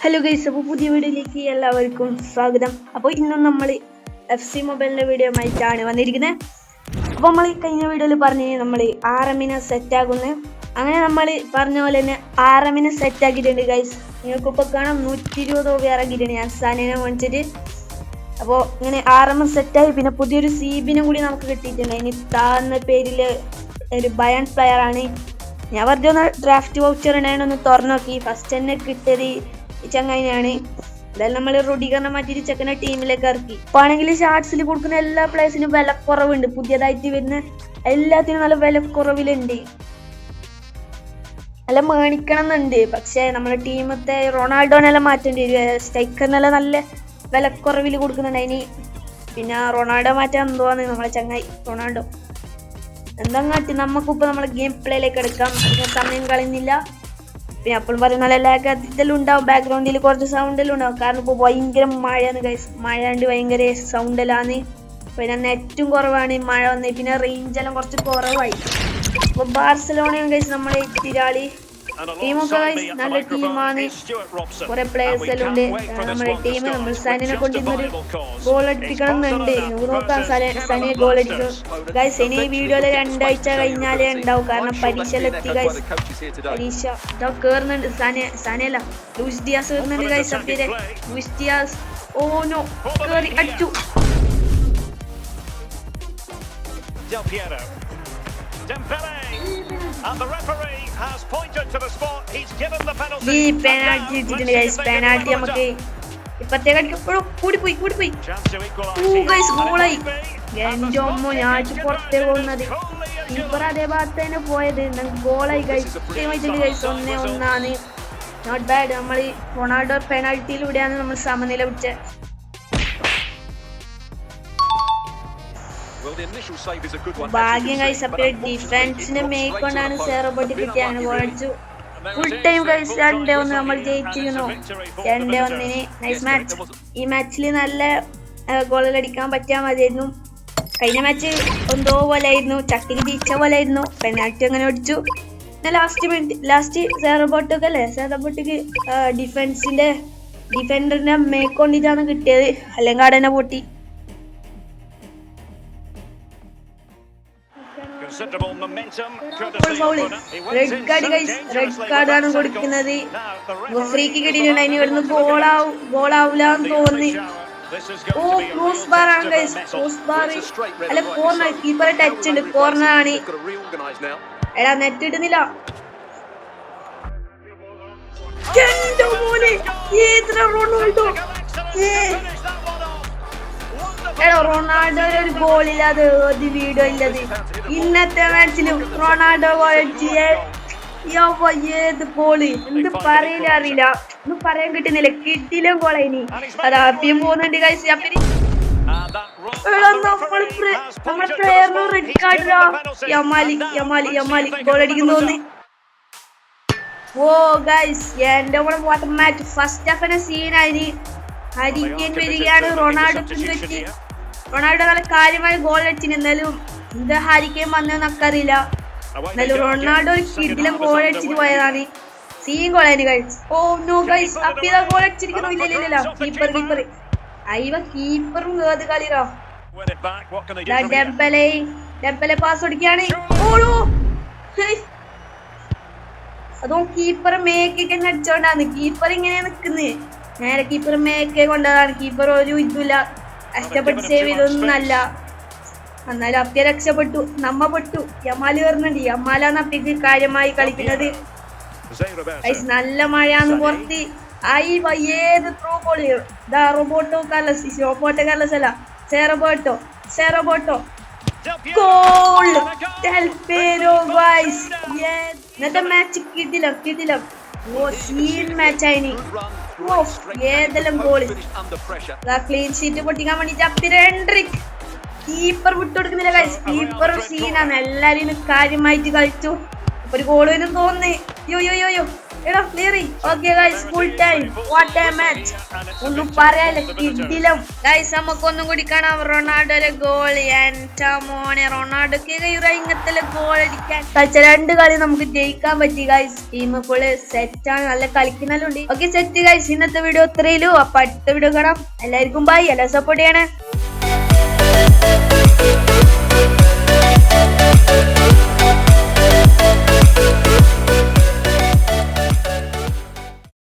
Hello guys, അപ്പോൾ പുതിയ വീഡിയോയിലേക്ക് എല്ലാവർക്കും സ്വാഗതം. അപ്പോൾ ഇന്നും നമ്മൾ FC മൊബൈലിൻ്റെ വീഡിയോ ആയിട്ടാണ് വന്നിരിക്കുന്നത്. അപ്പോൾ നമ്മൾ കഴിഞ്ഞ വീഡിയോയിൽ പറഞ്ഞ് നമ്മൾ RM-നെ സെറ്റാക്കുന്നു. അങ്ങനെ നമ്മൾ പറഞ്ഞ പോലെ തന്നെ RM-നെ സെറ്റാക്കിയിട്ടുണ്ട് ഗൈസ്. നിങ്ങൾക്കിപ്പോൾ കാണാം 120 രൂപ ഇറങ്ങിയിട്ടുണ്ട് ഞാൻ സാധനം മേടിച്ചിട്ട്. അപ്പോൾ ഇങ്ങനെ RM സെറ്റായി. പിന്നെ പുതിയൊരു CB-നും കൂടി നമുക്ക് കിട്ടിയിട്ടുണ്ട്. ഇനി താന്ന പേരിൽ ഒരു ബയൺ പ്ലെയറാണ്. ഞാൻ വെറുതെ ഒന്ന് ഡ്രാഫ്റ്റ് വൗച്ചർ ഉണ്ടായിരുന്നു തുറന്നു നോക്കി. ഫസ്റ്റ് തന്നെ കിട്ടിയത് ഈ ചങ്ങായിനാണ്. എന്തായാലും നമ്മൾ റൊഡിഗറിനെ മാറ്റിയിട്ട് ചെക്കനെ ടീമിലേക്ക് ഇറക്കി. ഇപ്പോൾ ആണെങ്കിൽ ഷാർട്സിൽ കൊടുക്കുന്ന എല്ലാ പ്ലേസിനും വില കുറവുണ്ട്. പുതിയതായിട്ട് വരുന്ന എല്ലാത്തിനും നല്ല വില കുറവിലുണ്ട്. നല്ല മേടിക്കണം എന്നുണ്ട്. പക്ഷേ നമ്മുടെ ടീമത്തെ റൊണാൾഡോനെല്ലാം മാറ്റേണ്ടി വരും. സ്ട്രൈക്കറിനെല്ലാം നല്ല വിലക്കുറവിൽ കൊടുക്കുന്നുണ്ട്. അതിന് പിന്നെ റൊണാൾഡോ മാറ്റാൻ എന്തുവാന്ന് നമ്മളെ ചങ്ങായി റൊണാൾഡോ എന്താങ്ങാട്ടി. നമുക്കിപ്പോൾ നമ്മളെ ഗെയിം പ്ലേയിലേക്ക് എടുക്കാം. പിന്നെ സമയം കളയുന്നില്ല. പിന്നെ അപ്പോഴും പറയുന്ന നല്ല ലാഗ് ഇതെല്ലാം ഉണ്ടാവും. ബാക്ക്ഗ്രൗണ്ടിൽ കുറച്ച് സൗണ്ടെല്ലാം ഉണ്ടാവും. കാരണം ഇപ്പോൾ ഭയങ്കര മഴയാണ് ഗൈസ്. മഴ ഉണ്ട്, ഭയങ്കര സൗണ്ടെല്ലാന്ന്. പിന്നെ നെറ്റും കുറവാണ് മഴ വന്ന്. പിന്നെ റേഞ്ചെല്ലാം കുറച്ച് കുറവായി. അപ്പോൾ ബാർസലോണയും ഗൈസ് നമ്മളെ എത്തിരാളി ടീമൊക്കെ ഗൈസ് നല്ല ടീമാണ്. കുറെ പ്ലേയേഴ്സ് എല്ലാം ഉണ്ട് നമ്മുടെ ടീം. നമ്മൾ സനിനെ കൊണ്ടിരുന്നൊരു ഗോൾ അടിപ്പിക്കണം എന്നുണ്ട്. നോക്കാം സനിയെ ഗോൾ അടിക്കും ഗൈസ്. ഇനി ഈ വീഡിയോയില് 2 ആഴ്ച കഴിഞ്ഞാലേ ഉണ്ടാവും. കാരണം പരീക്ഷയിലെത്തി ഗൈസ്. പരീക്ഷ ഇതാ കേറുന്നുണ്ട്. സനയല്ല ലൂയിസ് ഡിയാസ് കേറുന്നുണ്ട് ഗൈസ്. അപ്പേരെ ലൂയിസ് ഡിയാസ് ഓനോ കേറി അടിച്ചു. ഈ പെനാൽറ്റി ഇട്ടിട്ടുണ്ട് ഗൈസ്. പെനാൽറ്റി നമുക്ക് ഇപ്പത്തേക്ക് അടിക്കപ്പോഴും കൂടിപ്പോയി. ഗൈസ് ഗോളായി. എന്റെ അമ്മ ഞാൻ പുറത്തേ പോകുന്നത്. കീപ്പർ അതേ ഭാഗത്ത് തന്നെ പോയത്. ഗോളായി ഗൈസ്. വെച്ചിട്ടുണ്ട് ഗൈസ്. 1-1 not bad. നമ്മൾ റൊണാൾഡോ പെനാൽറ്റിയിലൂടെയാണ് നമ്മൾ സമനില പിടിച്ചത്. ഭാഗ്യം ഗൈസ്. അപ്പോൾ ഡിഫൻസിന്റെ മേക്കൊണ്ടാണ് സേറോബോട്ട് കിട്ടിയത്. അങ്ങനെ ഗോൾ അടിച്ചു. ഫുൾ ടൈം ഗൈസ് 2-1 നമ്മൾ ജയിച്ചിരുന്നു. 2-1 നൈസ് മാച്ച്. ഈ മാച്ചിൽ നല്ല ഗോളുകൾ അടിക്കാൻ പറ്റാൻ മതിയായിരുന്നു. കഴിഞ്ഞ മാച്ച് എന്തോ പോലെ ആയിരുന്നു, ചട്ടിക്ക് തിരിച്ച പോലെ ആയിരുന്നു. പെനാൽറ്റി അങ്ങനെ അടിച്ചു. പിന്നെ ലാസ്റ്റ് സേറോബോട്ടൊക്കെ അല്ലേ, സേറോബോട്ടിക്ക് ഡിഫൻഡറിന്റെ മേക്കൊണ്ടിട്ടാണ് കിട്ടിയത്. അല്ലെങ്കിൽ അവിടെ തന്നെ പൊട്ടി. റെഡ് കാർഡ് ആണ് കൊടുക്കുന്നത്. ഫ്രീക്ക് കിട്ടിയിട്ടുണ്ട്. അതിന് ഇവിടുന്ന് ഗോളാവൂലെന്ന് തോന്നി. ഓ ക്രോസ് ബാർ ആണ് ഗൈസ്. ക്രോസ് ബാർ അല്ല കോർണർ. കീപ്പറെ ടച്ച് ഉണ്ട്. കോർണർ ആണ്. എടാ നെറ്റ് ഇടുന്നില്ല. റൊണാൾഡോ ഒരു ഗോളില്ലാതെ ഒരു വീഡിയോ ഇല്ലത്. ഇന്നത്തെ മാച്ചിലും റൊണാൾഡോ ഏത് ഗോള് എന്ത് പറയില്ല അറിയില്ല. ഒന്നും പറയാൻ കിട്ടുന്നില്ല. കിട്ടില്ല ഗോള. ഇനി അത് ആപ്പിയും പോകുന്നുണ്ട് ഗൈസ്. നമ്മുടെ പ്ലെയറിന് റെഡ് കാർഡിലാ. യമാലി ഗോൾ അടിക്കുന്നു തോന്നി. ഓ ഗൈസ് എന്റെ കൂടെ വാട്ടർ മാച്ച് ഫസ്റ്റ് ഹാഫിന് സീനായി. ഹരിക്കേൻ വരികയാണ്. റൊണാൾഡോ നല്ല കാര്യമായി ഗോൾ അടിച്ചിന്. എന്നാലും ഇത് ഹരിക്കേൻ വന്നതെന്നൊക്കെ അറിയില്ല. എന്നാലും റൊണാൾഡോ ഒരു കിടിലം ഗോൾ അടിച്ചിട്ട് പോയതാണ്. സീൻ ഗോളാണ് ഗൈസ്. Oh no guys. അപ്പിതാ ഗോൾ അടിച്ചിരിക്കുന്നു. ഇല്ല കീപ്പർ അയ്യ കീപ്പറും ഏത് കളിയോ. ഡെംബലെ പാസ് കൊടുക്കുകയാണ്. ഓടോ അതും കീപ്പർ മേക്കൊക്കെ അടിച്ചോണ്ടാണ്. കീപ്പർ ഇങ്ങനെ നിക്കുന്നത്. നേരെ കീപ്പർ മേക്കെ കൊണ്ടതാണ്. കീപ്പർ ഒരു ഇതുമില്ല. കഷ്ടപ്പെട്ട് സേവ് ചെയ്തൊന്നല്ല. എന്നാലും അപ്പ്യ രക്ഷപ്പെട്ടു. നമ്മ പെട്ടു. യമാല് വരുന്നുണ്ട്. യമാലാണ് അപ്പ്യക്ക് കാര്യമായി കളിക്കുന്നത്. നല്ല മഴയാന്ന് പുറത്ത്. ഏത് ത്രോ ബോൾ റോബോട്ടോ കാർലസ് അല്ല സെറോബോട്ടോ ഗോൾ. ഇന്നത്തെ മാച്ച് കിട്ടില്ല. ഓ സീൻ മാച്ചായിന്. ഏതെല്ലാം ഗോള്. ക്ലീൻ ഷീറ്റ് പൊട്ടിക്കാൻ വേണ്ടിട്ട് അപ്പിരൻഡ്രിക് കീപ്പർ വിട്ടുകൊടുക്കുന്നില്ല ഗൈസ്. കീപ്പർ സീനാണ്. എല്ലാരും കാര്യമായിട്ട് കളിച്ചു. ഒരു ഗോൾ വരും തോന്നുന്നേ. യോ എടാ ക്ലിയറി. Okay guys, full time. What a match. ഒന്നും പറയാനില്ല, കിടിലം. ഗൈസ് നമുക്കൊന്നും കൂടി കാണാം റൊണാൾഡോയുടെ ഗോൾ. എൻ്റെ മോനെ, റൊണാൾഡോക്ക് ഇങ്ങനത്തെ ഗോൾ അടിക്കാൻ കളിച്ച 2 കളി നമുക്ക് ജയിക്കാൻ പറ്റി ഗൈസ്. ടീം ഫുള്ള് സെറ്റാണ്, നല്ല കളിക്കുന്നുണ്ട്. ഓക്കെ സെറ്റ് ഗൈസ്, ഇന്നത്തെ വീഡിയോ ഇത്രയുള്ളൂ. അപ്പൊ അടുത്ത വീഡിയോ കാണാം. എല്ലാവർക്കും ബൈ. എല്ലാം സപ്പോർട്ട് ചെയ്യണേ.